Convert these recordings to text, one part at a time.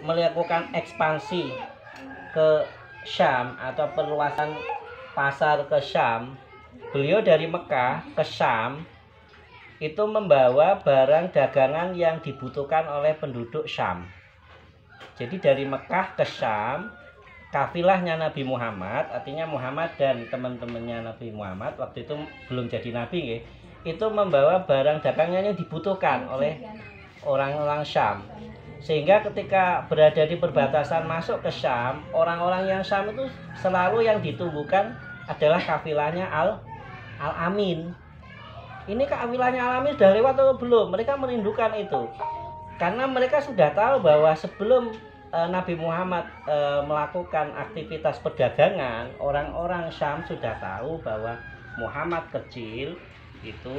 melakukan ekspansi ke Syam atau perluasan pasar ke Syam, beliau dari Mekah ke Syam itu membawa barang dagangan yang dibutuhkan oleh penduduk Syam. Jadi dari Mekah ke Syam, kafilahnya Nabi Muhammad, artinya Muhammad dan teman-temannya Nabi Muhammad waktu itu belum jadi nabi, itu membawa barang dagangan yang dibutuhkan oleh orang-orang Syam. Sehingga ketika berada di perbatasan masuk ke Syam, orang-orang yang Syam itu selalu yang ditunggukan adalah kafilahnya Al-Amin. Ini kafilahnya Al-Amin sudah lewat atau belum? Mereka merindukan itu. Karena mereka sudah tahu bahwa sebelum Nabi Muhammad melakukan aktivitas perdagangan, orang-orang Syam sudah tahu bahwa Muhammad kecil itu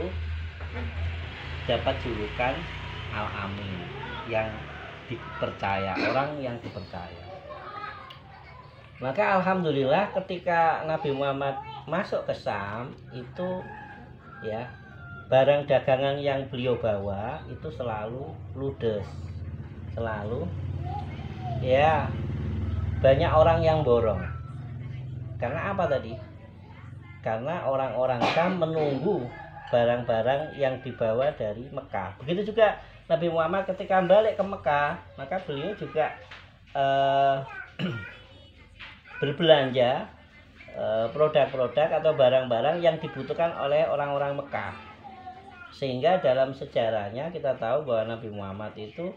dapat julukan Al-Amin, yang dipercaya, orang yang dipercaya. Maka alhamdulillah ketika Nabi Muhammad masuk ke Syam itu ya, barang dagangan yang beliau bawa itu selalu ludes, selalu ya banyak orang yang borong. Karena apa tadi? Karena orang-orang Syam menunggu barang-barang yang dibawa dari Mekah. Begitu juga Nabi Muhammad ketika balik ke Mekah, maka beliau juga berbelanja produk-produk atau barang-barang yang dibutuhkan oleh orang-orang Mekah. Sehingga dalam sejarahnya kita tahu bahwa Nabi Muhammad itu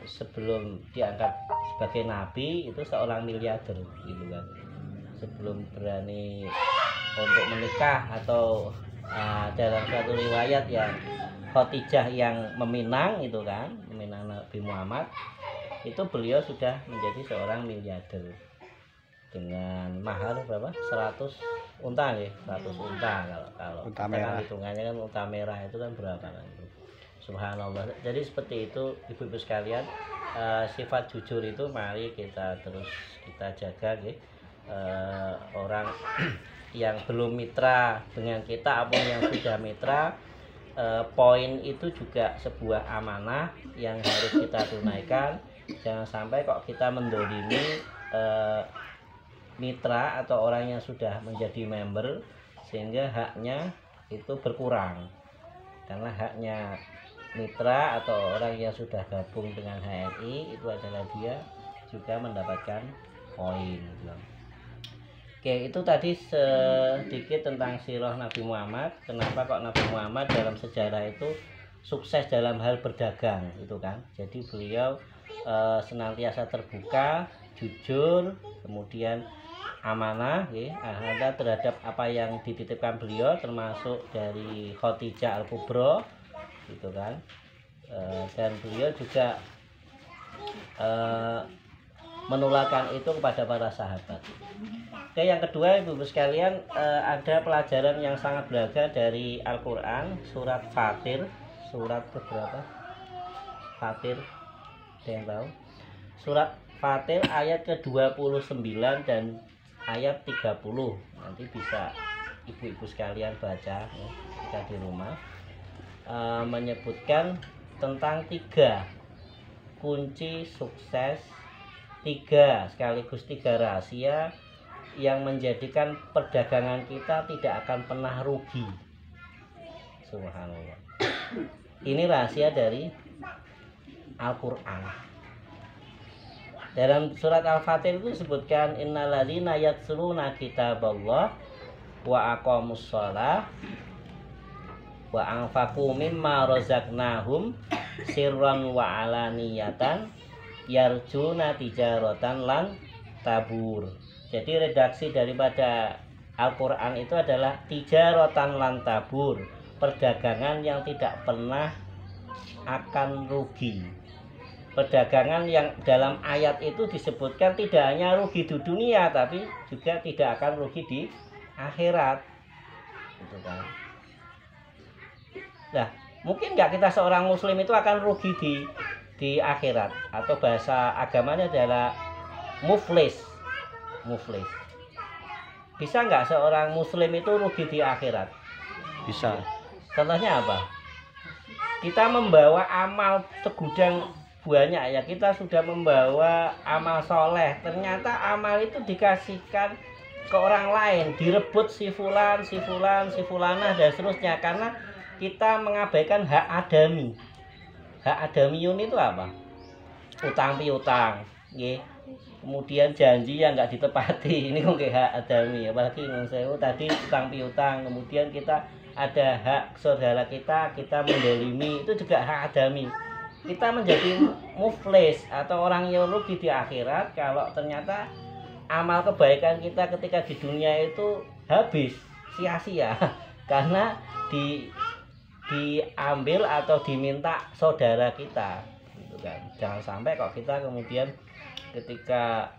sebelum diangkat sebagai nabi itu seorang miliarder gitu kan. Sebelum berani untuk menikah atau dalam suatu riwayat yang Khadijah yang meminang itu kan, meminang Nabi Muhammad, itu beliau sudah menjadi seorang miliarder dengan mahar berapa? 100 unta ya, 100 unta kalau unta merah. Hitungannya kan unta merah itu kan berapa kan? Subhanallah. Jadi seperti itu ibu-ibu sekalian, sifat jujur itu mari kita terus kita jaga ya. Orang yang belum mitra dengan kita ataupun yang sudah mitra, poin itu juga sebuah amanah yang harus kita tunaikan. Jangan sampai kok kita mendolimi mitra atau orang yang sudah menjadi member sehingga haknya itu berkurang. Karena haknya mitra atau orang yang sudah gabung dengan HNI itu adalah dia juga mendapatkan poin. Oke, itu tadi sedikit tentang sirah Nabi Muhammad. Kenapa kok Nabi Muhammad dalam sejarah itu sukses dalam hal berdagang itu kan. Jadi beliau senantiasa terbuka, jujur, kemudian amanah ya, ada terhadap apa yang dititipkan beliau, termasuk dari Khadijah Al-Kubra gitu kan. Dan beliau juga menularkan itu kepada para sahabat. Oke, yang kedua ibu-ibu sekalian, ada pelajaran yang sangat berharga dari Al-Quran, surat Fatir, surat berapa? Fatir, ada yang tahu? Surat Fatir ayat ke-29 dan ayat 30. Nanti bisa ibu-ibu sekalian baca ya, jika di rumah. Menyebutkan tentang 3 kunci sukses, 3 sekaligus 3 rahasia yang menjadikan perdagangan kita tidak akan pernah rugi. Subhanallah. Ini rahasia dari Al-Quran. Dalam surat Al-Fatir itu disebutkan innalladzina yatsluna kitaballah wa aqamus shalah wa anfaqu mimma razaqnahum sirran wa alaniyatan yarjuna tijaratan lan tabur. Jadi redaksi daripada Al-Quran itu adalah tijaratan lan tabur, perdagangan yang tidak pernah akan rugi. Perdagangan yang dalam ayat itu disebutkan tidak hanya rugi di dunia, tapi juga tidak akan rugi di akhirat gitu kan. Nah, mungkin nggak kita seorang muslim itu akan rugi di akhirat, atau bahasa agamanya adalah muflis. Bisa nggak seorang muslim itu rugi di akhirat? Bisa. Contohnya apa? Kita membawa amal segudang banyak ya, kita sudah membawa amal soleh, ternyata amal itu dikasihkan ke orang lain, direbut si fulan, si fulan, si fulanah dan seterusnya, karena kita mengabaikan hak adami. Hak adamiyun itu apa? Utang piutang, nggih. Kemudian janji yang nggak ditepati, ini kok hak adami. Apalagi saya tadi utang piutang, kemudian kita ada hak saudara kita mendolimi, itu juga hak adami. Kita menjadi muflis atau orang yang rugi di akhirat kalau ternyata amal kebaikan kita ketika di dunia itu habis, sia-sia karena diambil atau diminta saudara kita, gitu kan. Jangan sampai kok kita kemudian ketika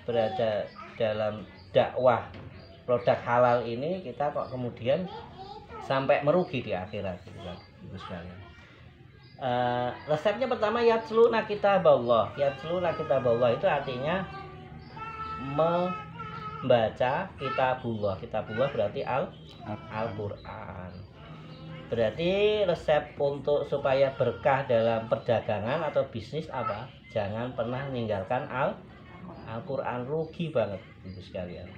berada dalam dakwah produk halal ini kita kok kemudian sampai merugi di akhirat, gitu kan, Ibu sekalian. Resepnya pertama yatsluna kitaballah. Yatsluna kitaballah itu artinya membaca kitabullah. Kitabullah berarti Al-Qur'an. Berarti resep untuk supaya berkah dalam perdagangan atau bisnis apa? Jangan pernah meninggalkan Al-Qur'an. Rugi banget Ibu sekalian.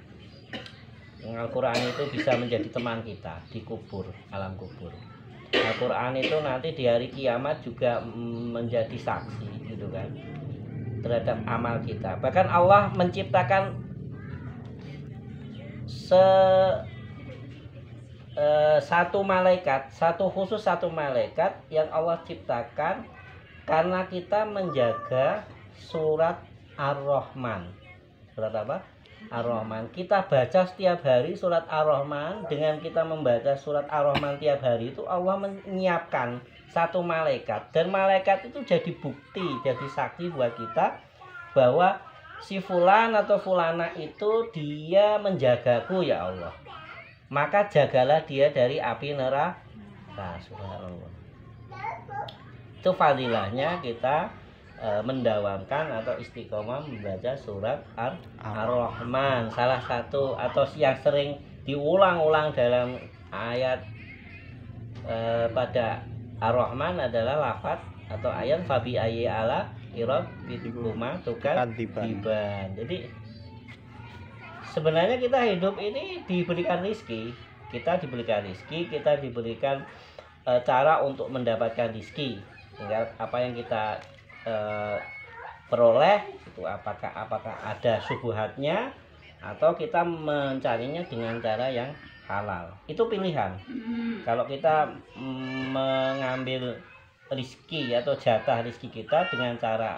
Al-Qur'an itu bisa menjadi teman kita di kubur, alam kubur. Al-Qur'an itu nanti di hari kiamat juga menjadi saksi, gitu kan, terhadap amal kita. Bahkan Allah menciptakan satu malaikat, satu malaikat yang Allah ciptakan karena kita menjaga surat Ar-Rahman. Surat apa? Ar-Rahman. Kita baca setiap hari surat Ar-Rahman. Dengan kita membaca surat Ar-Rahman tiap hari itu Allah menyiapkan satu malaikat, dan malaikat itu jadi bukti, jadi saksi buat kita bahwa si fulan atau fulana itu dia menjagaku ya Allah, maka jagalah dia dari api neraka. Subhanallah. Itu fadilahnya kita mendawamkan atau istiqomah membaca surat Ar-Rahman. Salah satu atau yang sering diulang-ulang dalam ayat pada Ar-Rahman adalah lafaz atau ayat fabi ayyi ala rabbikuma tukadziban. Jadi sebenarnya kita hidup ini diberikan rizki, kita diberikan cara untuk mendapatkan rizki. Tinggal apa yang kita peroleh itu, apakah ada subuhatnya atau kita mencarinya dengan cara yang halal. Itu pilihan. Kalau kita mengambil rizki atau jatah rizki kita dengan cara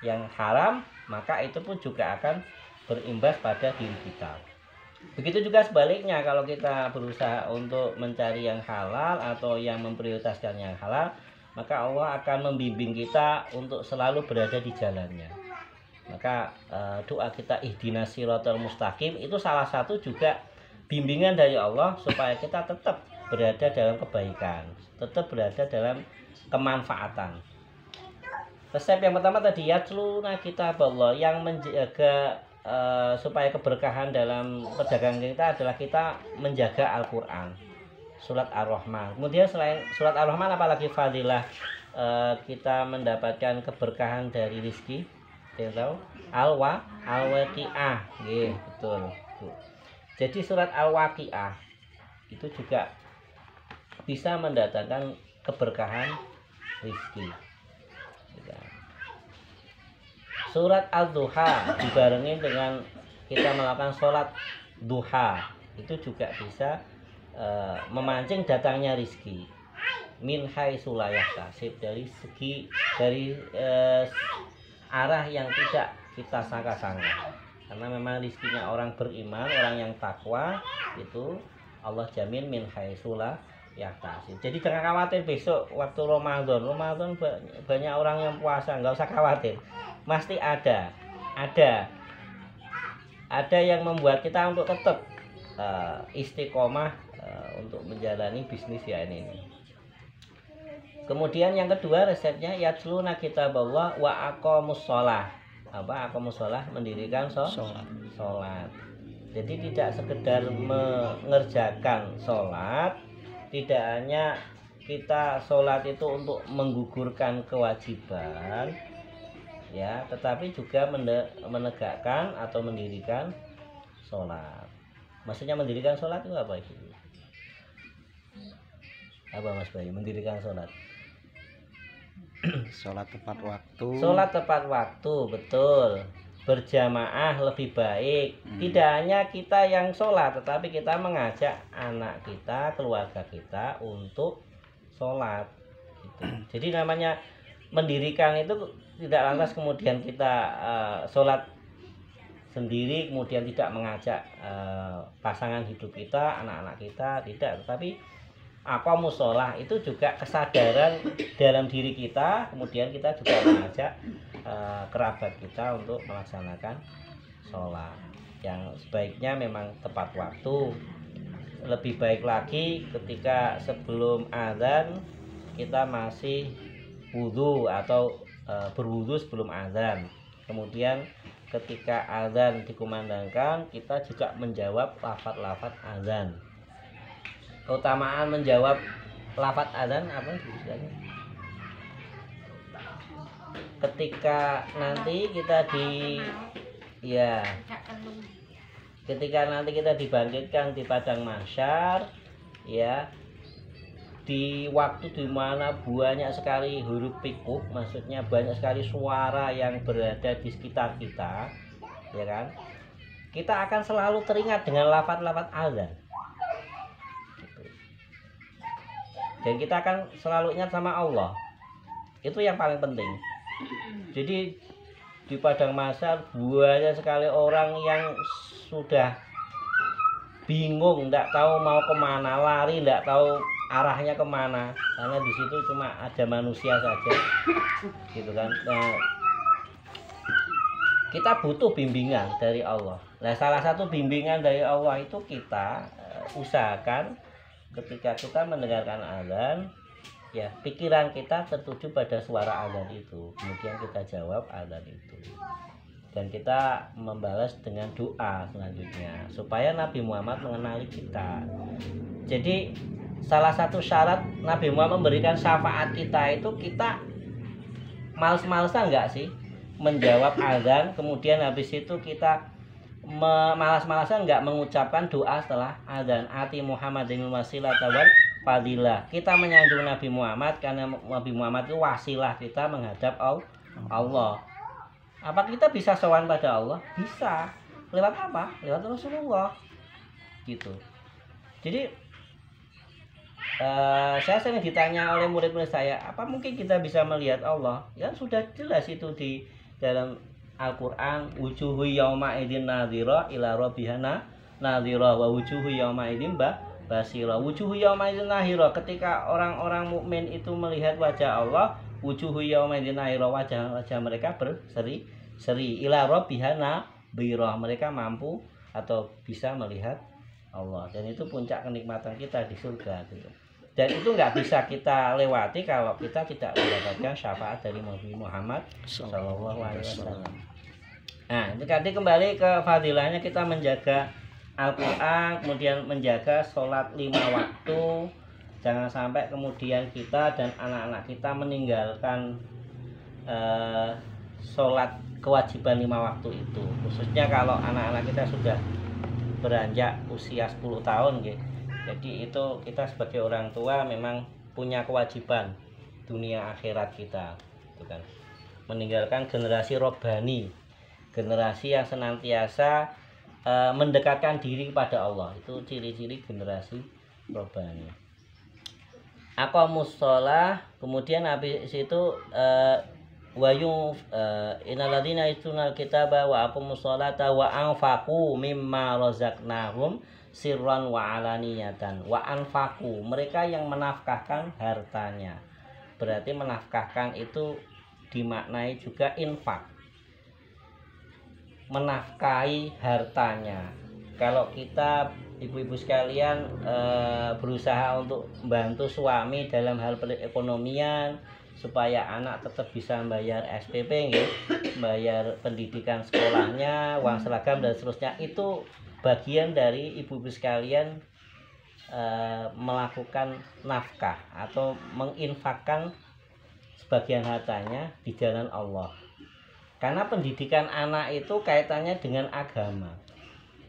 yang haram, maka itu pun juga akan berimbas pada diri kita. Begitu juga sebaliknya, kalau kita berusaha untuk mencari yang halal atau yang memprioritaskan yang halal, maka Allah akan membimbing kita untuk selalu berada di jalannya. Maka doa kita ihdinas siratal mustaqim itu salah satu juga bimbingan dari Allah supaya kita tetap berada dalam kebaikan, tetap berada dalam kemanfaatan. Resep yang pertama tadi yatsluna kitaballah, yang menjaga supaya keberkahan dalam perdagangan kita adalah kita menjaga Al-Qur'an. Surat Ar-Rahman. Kemudian selain surat Ar-Rahman apalagi fadilah kita mendapatkan keberkahan dari rizki, kita tahu Al-Waqi'ah, betul. Jadi surat Al-Waqi'ah itu juga bisa mendatangkan keberkahan rizki. Surat Al-Duha dibarengi dengan kita melakukan sholat duha, itu juga bisa memancing datangnya rizki. Min haitsu la yahtasib, dari arah yang tidak kita sangka-sangka. Karena memang rizkinya orang beriman, orang yang takwa itu Allah jamin min haitsu la yahtasib. Jadi jangan khawatir besok waktu Ramadan banyak orang yang puasa, nggak usah khawatir. Pasti ada yang membuat kita untuk tetap istiqomah untuk menjalani bisnis ya ini. Kemudian yang kedua resepnya yatsluna kitaballah wa aqamus shalah. Apa aqamus shalah? Mendirikan sholat. Jadi tidak sekedar mengerjakan sholat, tidak hanya kita sholat itu untuk menggugurkan kewajiban, ya, tetapi juga menegakkan atau mendirikan sholat. Maksudnya mendirikan sholat itu apa itu? Apa Mas Bayu? Mendirikan sholat? Sholat tepat waktu. Sholat tepat waktu, betul. Berjamaah lebih baik. Tidak hanya kita yang sholat, tetapi kita mengajak anak kita, keluarga kita untuk sholat. Gitu. Jadi namanya mendirikan itu tidak lantas kemudian kita sholat sendiri, kemudian tidak mengajak pasangan hidup kita, anak-anak kita, tidak. Tetapi aqamus sholah itu juga kesadaran dalam diri kita, kemudian kita juga mengajak kerabat kita untuk melaksanakan sholat yang sebaiknya memang tepat waktu. Lebih baik lagi ketika sebelum azan kita masih wudhu atau berwudhu sebelum azan, kemudian ketika azan dikumandangkan kita juga menjawab lafaz-lafaz azan. Keutamaan menjawab lafaz azan apa istilahnya? Ketika nanti kita ketika nanti kita dibangkitkan di padang mahsyar, ya, di waktu di mana banyak sekali huruf pikuk, maksudnya banyak sekali suara yang berada di sekitar kita, ya kan? Kita akan selalu teringat dengan lafaz-lafaz azan. Gitu. Dan kita akan selalu ingat sama Allah. Itu yang paling penting. Jadi di padang mahsyar banyak sekali orang yang sudah bingung, tidak tahu mau kemana, lari, tidak tahu arahnya kemana, karena di situ cuma ada manusia saja, gitu kan. Nah, kita butuh bimbingan dari Allah. Nah, salah satu bimbingan dari Allah itu kita usahakan ketika kita mendengarkan azan, ya, pikiran kita tertuju pada suara azan itu, kemudian kita jawab azan itu, dan kita membalas dengan doa selanjutnya supaya Nabi Muhammad mengenali kita. Jadi salah satu syarat Nabi Muhammad memberikan syafaat kita itu kita males-malesan enggak sih menjawab azan, kemudian habis itu kita malas-malasan enggak mengucapkan doa setelah azan, ati Muhammadin wasilata wal fadilah. Kita menyanjung Nabi Muhammad karena Nabi Muhammad itu wasilah kita menghadap Allah. Apa kita bisa sowan pada Allah? Bisa. Lewat apa? Lewat Rasulullah. Gitu. Jadi saya sering ditanya oleh murid-murid saya, apa mungkin kita bisa melihat Allah? Ya sudah jelas itu di dalam Al-Quran. Wujuhu yawma idin nadhira ila rabbihana nadhira wa wujuhu yawma idin basira. Wujuhu yawma idin nadhira, ketika orang-orang mukmin itu melihat wajah Allah, wujuhu yawma idin nadhira, wajah mereka berseri-seri, ila rabbihana nadhira, mereka mampu atau bisa melihat Allah, dan itu puncak kenikmatan kita di surga gitu. Dan itu nggak bisa kita lewati kalau kita tidak mendapatkan syafaat dari Nabi Muhammad Shallallahu Alaihi Wasallam. Nah, jadi kembali ke fadilahnya kita menjaga Al-Quran, kemudian menjaga sholat 5 waktu. Jangan sampai kemudian kita dan anak-anak kita meninggalkan sholat kewajiban 5 waktu itu. Khususnya kalau anak-anak kita sudah beranjak usia 10 tahun gitu. Jadi itu kita sebagai orang tua memang punya kewajiban dunia akhirat kita, gitu kan. Meninggalkan generasi robbani, generasi yang senantiasa mendekatkan diri kepada Allah. Itu ciri-ciri generasi robbani. Aqamus shalah, kemudian habis itu wayung innalladzina yatlunal kitaba wa aqumus sholata wa anfaqu mimma razaqnahum sirran wa alaniyatan. Wa anfaqu, mereka yang menafkahkan hartanya. Berarti menafkahkan itu dimaknai juga infak, menafkahi hartanya. Kalau kita ibu-ibu sekalian berusaha untuk membantu suami dalam hal perekonomian supaya anak tetap bisa membayar SPP, bayar pendidikan sekolahnya, uang seragam dan seterusnya, itu bagian dari ibu-ibu sekalian melakukan nafkah atau menginfakkan sebagian hartanya di jalan Allah. Karena pendidikan anak itu kaitannya dengan agama.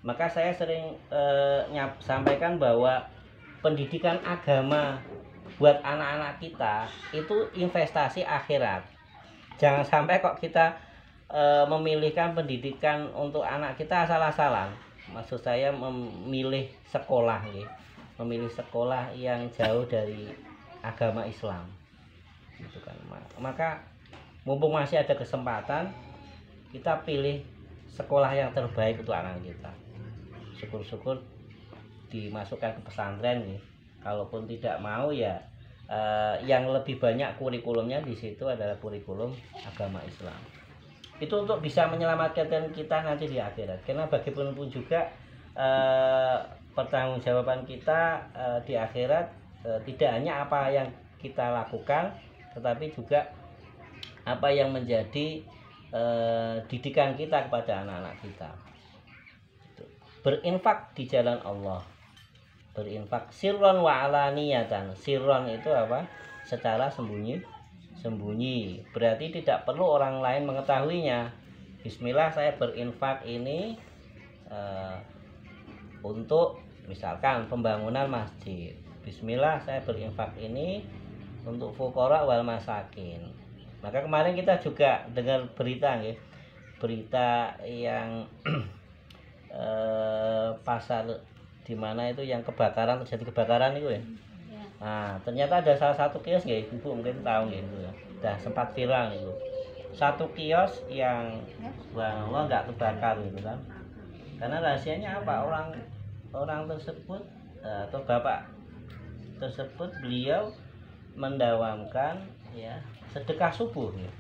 Maka saya sering sampaikan bahwa pendidikan agama buat anak-anak kita itu investasi akhirat. Jangan sampai kok kita memilihkan pendidikan untuk anak kita asal-asalan. Maksud saya memilih sekolah, memilih sekolah yang jauh dari agama Islam, gitu kan. Maka mumpung masih ada kesempatan, kita pilih sekolah yang terbaik untuk anak kita. Syukur-syukur dimasukkan ke pesantren, kalaupun tidak mau ya yang lebih banyak kurikulumnya di situ adalah kurikulum agama Islam. Itu untuk bisa menyelamatkan kita nanti di akhirat. Karena bagaimanapun juga pertanggungjawaban kita di akhirat tidak hanya apa yang kita lakukan, tetapi juga apa yang menjadi didikan kita kepada anak-anak kita. Berinfak di jalan Allah. Berinfak sirron wa alaniyatan. Sirron itu apa? Secara sembunyi. Berarti tidak perlu orang lain mengetahuinya. Bismillah, saya berinfak ini untuk misalkan pembangunan masjid. Bismillah, saya berinfak ini untuk fuqara wal masakin. Maka kemarin kita juga dengar berita, berita yang pasar di mana itu yang terjadi kebakaran itu ya. Nah, ternyata ada salah satu kios Ibu mungkin tahu itu ya. Udah sempat viral itu. Satu kios yang subhanallah nggak terbakar gitu kan. Karena rahasianya apa? Orang tersebut atau bapak tersebut beliau mendawamkan ya sedekah subuh ya,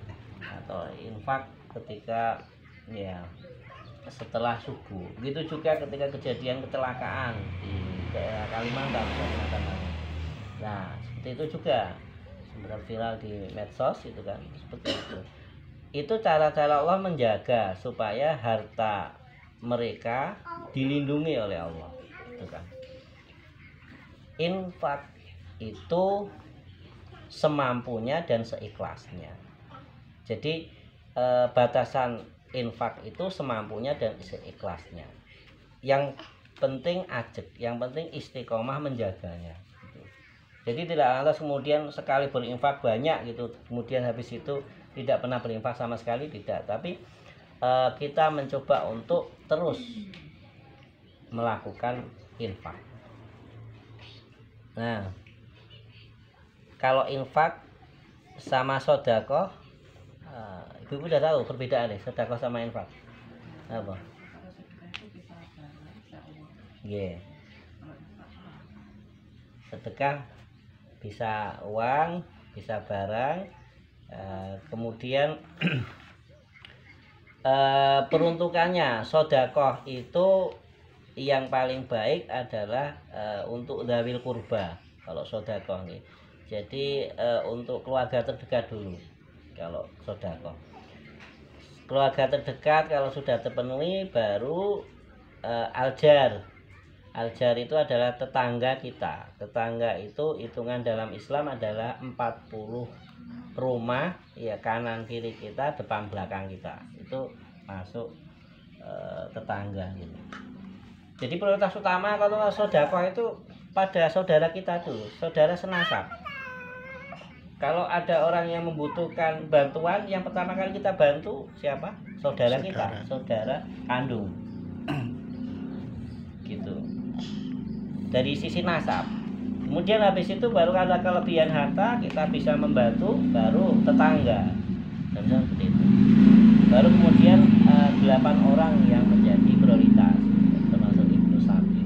atau infak ketika ya setelah subuh. Begitu juga ketika kejadian kecelakaan di daerah Kalimantan. Nah, seperti itu juga sempat viral di medsos itu kan, seperti itu. Itu cara-cara Allah menjaga supaya harta mereka dilindungi oleh Allah, itu kan. Infak itu semampunya dan seikhlasnya. Jadi batasan infak itu semampunya dan seikhlasnya. Yang penting ajek, yang penting istiqomah menjaganya. Jadi tidak lantas kemudian sekali berinfak banyak gitu, kemudian habis itu tidak pernah berinfak sama sekali, tidak. Tapi kita mencoba untuk terus melakukan infak. Nah, kalau infak sama sedekah, Ibu udah tahu perbedaan nih sedekah sama infak. Apa? Sedekah bisa uang, bisa barang, kemudian peruntukannya sedekah itu yang paling baik adalah untuk dzawil qurba kalau sedekah nih. Jadi untuk keluarga terdekat dulu kalau sedekah. Keluarga terdekat kalau sudah terpenuhi baru aljar. Aljar itu adalah tetangga kita. Tetangga itu hitungan dalam Islam adalah 40 rumah ya, kanan kiri kita, depan belakang kita. Itu masuk tetangga gitu. Jadi prioritas utama kalau sedekah itu pada saudara kita dulu, saudara senasab. Kalau ada orang yang membutuhkan bantuan, yang pertama kali kita bantu siapa? Saudara kita, saudara kandung. Gitu. Dari sisi nasab. Kemudian habis itu baru ada kelebihan harta, kita bisa membantu, baru tetangga. Dan seperti itu. Baru kemudian 8 orang yang menjadi prioritas, termasuk Ibnu Sabi.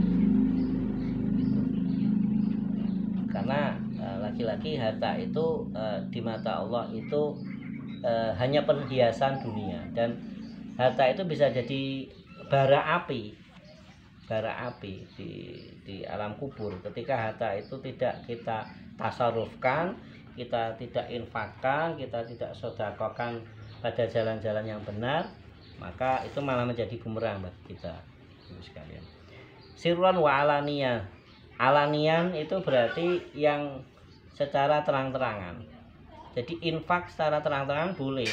Karena laki-laki harta itu di mata Allah itu hanya perhiasan dunia, dan harta itu bisa jadi bara api di alam kubur. Ketika harta itu tidak kita tasarufkan, kita tidak infakkan, kita tidak sedekahkan pada jalan-jalan yang benar, maka itu malah menjadi bumerang bagi kita sekalian. Sirron wa alaniyah, Alanian itu berarti yang secara terang-terangan. Jadi infak secara terang-terangan boleh.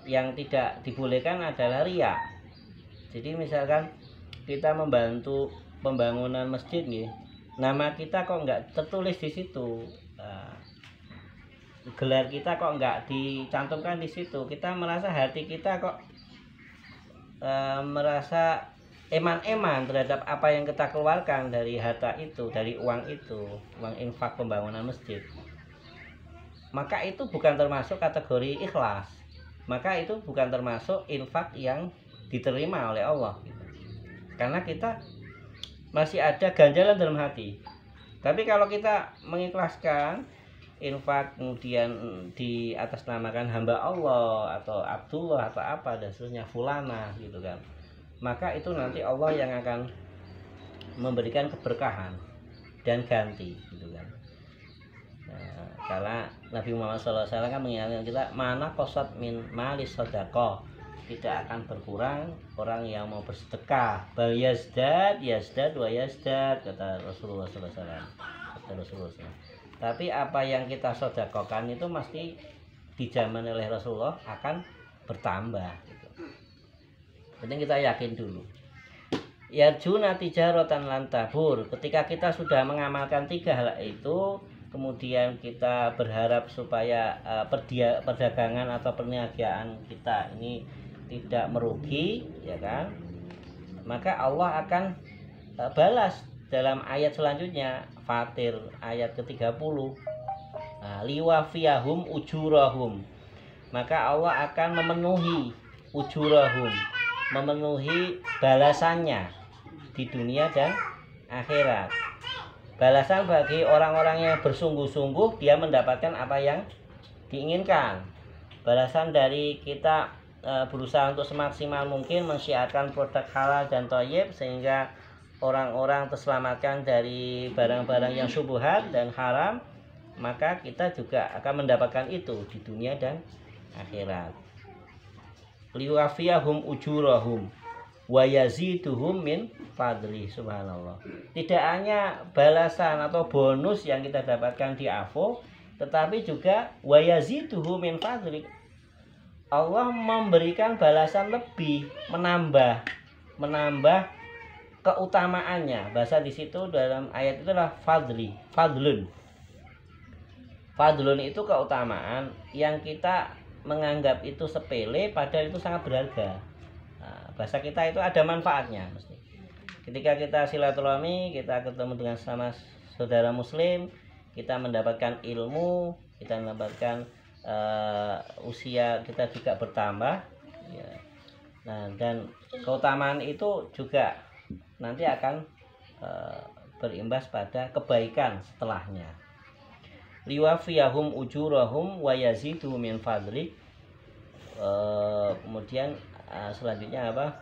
Yang tidak dibolehkan adalah riya. Jadi misalkan kita membantu pembangunan masjid nih, nama kita kok nggak tertulis di situ, gelar kita kok nggak dicantumkan di situ, kita merasa hati kita kok merasa eman-eman terhadap apa yang kita keluarkan dari harta itu, dari uang itu, uang infak pembangunan masjid, maka itu bukan termasuk kategori ikhlas, maka itu bukan termasuk infak yang diterima oleh Allah gitu. Karena kita masih ada ganjalan dalam hati. Tapi kalau kita mengikhlaskan infak kemudian di atas namakan hamba Allah atau Abdullah atau apa dan seterusnya fulana gitu kan, maka itu nanti Allah yang akan memberikan keberkahan dan ganti gitu kan. Nah, karena Nabi Muhammad SAW kan mengingatkan kita, mana kosat min malis sodako, tidak akan berkurang orang yang mau bersedekah, bal yazdad wa yazdad, kata Rasulullah SAW. Tapi apa yang kita sedekahkan itu mesti dijamin oleh Rasulullah akan bertambah gitu. Penting kita yakin dulu. Yarjuna tijaratan lan tabur. Ketika kita sudah mengamalkan 3 hal itu, kemudian kita berharap supaya perdagangan atau perniagaan kita ini tidak merugi, ya kan? Maka Allah akan balas dalam ayat selanjutnya, Fatir ayat ke-30. Liwafiyahum ujurahum. Maka Allah akan memenuhi ujurahum, memenuhi balasannya di dunia dan akhirat. Balasan bagi orang-orang yang bersungguh-sungguh, dia mendapatkan apa yang diinginkan. Balasan dari kita berusaha untuk semaksimal mungkin mensyiarkan produk halal dan thayyib sehingga orang-orang terselamatkan dari barang-barang yang syubhat dan haram, maka kita juga akan mendapatkan itu di dunia dan akhirat. Liwafiyahum ujurahum wa yaziduhum min fadli. Subhanallah. Tidak hanya balasan atau bonus yang kita dapatkan di AFO, tetapi juga wa yaziduhum min fadli. Allah memberikan balasan lebih, menambah keutamaannya. Bahasa di situ dalam ayat itu adalah fadlun. Fadlun itu keutamaan yang kita menganggap itu sepele, padahal itu sangat berharga. Bahasa kita itu ada manfaatnya mesti. Ketika kita silaturahmi, kita ketemu dengan sama saudara muslim, kita mendapatkan ilmu, kita mendapatkan usia kita juga bertambah, ya. Nah, dan keutamaan itu juga nanti akan berimbas pada kebaikan setelahnya. Liwafiyahum ujurahum wa yazidu min fadli. Kemudian selanjutnya apa?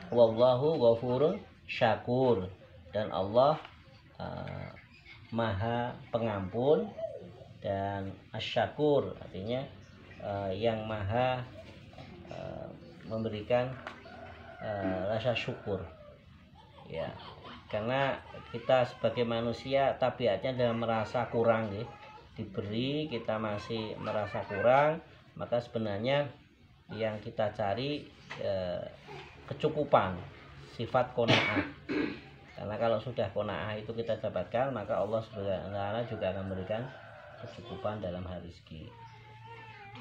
Wallahu ghafurun syakur, dan Allah maha pengampun dan asyakur, artinya yang maha memberikan rasa syukur, ya. Karena kita sebagai manusia tabiatnya dalam merasa kurang, ya. Diberi kita masih merasa kurang, maka sebenarnya yang kita cari kecukupan, sifat qanaah. Karena kalau sudah qanaah itu kita dapatkan, maka Allah Subhanahu wa taala juga akan memberikan kecukupan dalam hal rezeki.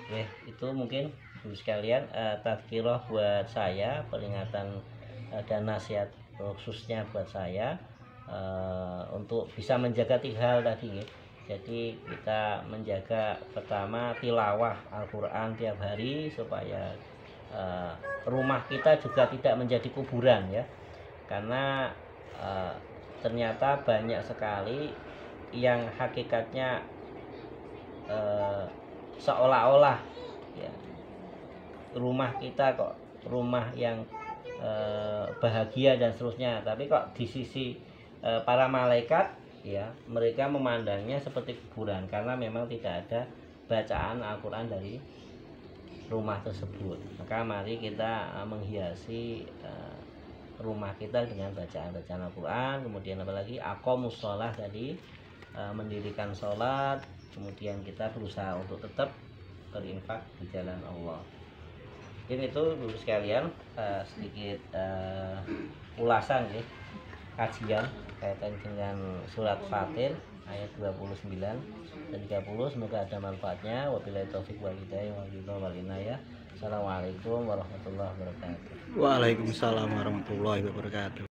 Oke, itu mungkin Ibu sekalian tadzkirah buat saya, peringatan dan nasihat khususnya buat saya untuk bisa menjaga 3 hal tadi, ya. Jadi kita menjaga pertama tilawah Al-Quran tiap hari supaya rumah kita juga tidak menjadi kuburan, ya. Karena ternyata banyak sekali yang hakikatnya seolah-olah, ya, rumah kita kok rumah yang bahagia dan seterusnya, tapi kok di sisi para malaikat, ya, mereka memandangnya seperti kuburan karena memang tidak ada bacaan Al-Quran dari rumah tersebut. Maka mari kita menghiasi rumah kita dengan bacaan Al-Quran. Kemudian apalagi aqomus sholah tadi, mendirikan sholat. Kemudian kita berusaha untuk tetap berinfak di jalan Allah. Jadi itu dulu sekalian sedikit ulasan ya, kajian kaitan dengan surat Fatir ayat 29 dan 30. Semoga ada manfaatnya. Wabillahi taufik wal hidayah wal inayah. Assalamualaikum warahmatullahi wabarakatuh. Waalaikumsalam warahmatullahi wabarakatuh.